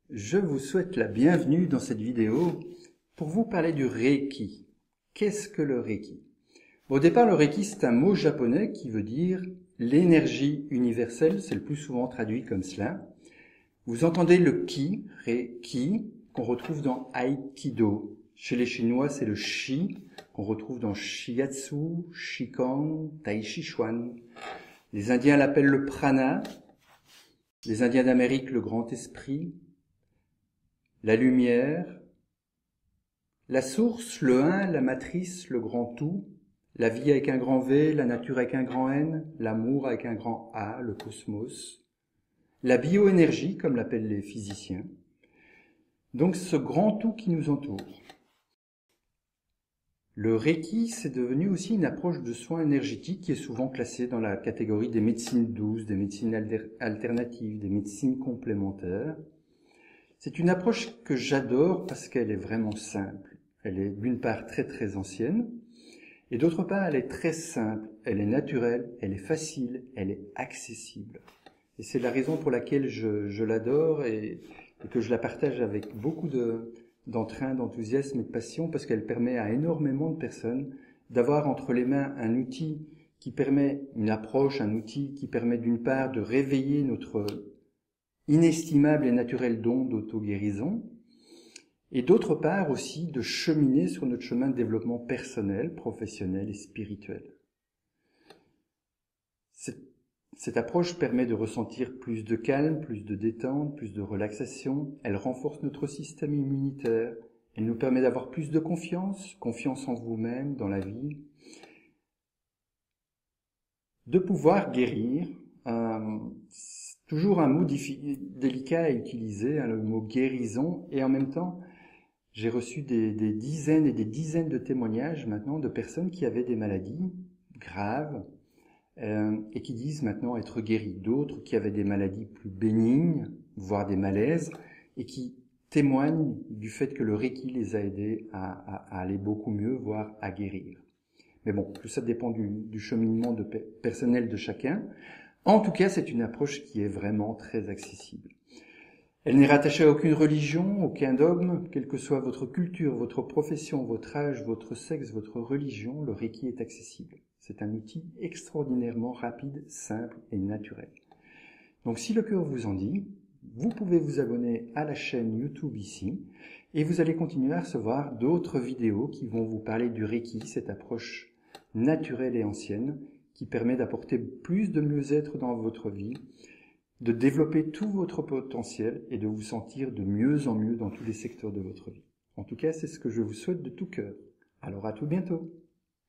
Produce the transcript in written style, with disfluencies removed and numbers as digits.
Je vous souhaite la bienvenue dans cette vidéo pour vous parler du Reiki. Qu'est-ce que le Reiki? Au départ, le Reiki, c'est un mot japonais qui veut dire l'énergie universelle, c'est le plus souvent traduit comme cela. Vous entendez le Ki, Reiki, qu'on retrouve dans Aikido. Chez les Chinois, c'est le Shi, qu'on retrouve dans Shiatsu, Shikang, Tai Chi Chuan. Les Indiens l'appellent le Prana, les Indiens d'Amérique le Grand Esprit, la lumière, la source, le un, la matrice, le grand tout, la vie avec un grand V, la nature avec un grand N, l'amour avec un grand A, le cosmos, la bioénergie, comme l'appellent les physiciens. Donc ce grand tout qui nous entoure. Le Reiki, c'est devenu aussi une approche de soins énergétiques qui est souvent classée dans la catégorie des médecines douces, des médecines alternatives, des médecines complémentaires. C'est une approche que j'adore parce qu'elle est vraiment simple. Elle est d'une part très très ancienne et d'autre part elle est très simple, elle est naturelle, elle est facile, elle est accessible. Et c'est la raison pour laquelle je l'adore et que je la partage avec beaucoup d'entrain, d'enthousiasme et de passion parce qu'elle permet à énormément de personnes d'avoir entre les mains un outil qui permet une approche, un outil qui permet d'une part de réveiller notre inestimable et naturel don d'auto-guérison, et d'autre part aussi de cheminer sur notre chemin de développement personnel, professionnel et spirituel. Cette approche permet de ressentir plus de calme, plus de détente, plus de relaxation, elle renforce notre système immunitaire, elle nous permet d'avoir plus de confiance en vous-même, dans la vie, de pouvoir guérir. Toujours un mot délicat à utiliser, le mot guérison, et en même temps, j'ai reçu des dizaines et des dizaines de témoignages maintenant de personnes qui avaient des maladies graves et qui disent maintenant être guéries, d'autres qui avaient des maladies plus bénignes, voire des malaises, et qui témoignent du fait que le Reiki les a aidés à aller beaucoup mieux, voire à guérir. Mais bon, tout ça dépend du cheminement personnel de chacun. En tout cas, c'est une approche qui est vraiment très accessible. Elle n'est rattachée à aucune religion, aucun dogme, quelle que soit votre culture, votre profession, votre âge, votre sexe, votre religion, le Reiki est accessible. C'est un outil extraordinairement rapide, simple et naturel. Donc si le cœur vous en dit, vous pouvez vous abonner à la chaîne YouTube ici et vous allez continuer à recevoir d'autres vidéos qui vont vous parler du Reiki, cette approche naturelle et ancienne, qui permet d'apporter plus de mieux-être dans votre vie, de développer tout votre potentiel et de vous sentir de mieux en mieux dans tous les secteurs de votre vie. En tout cas, c'est ce que je vous souhaite de tout cœur. Alors à tout bientôt.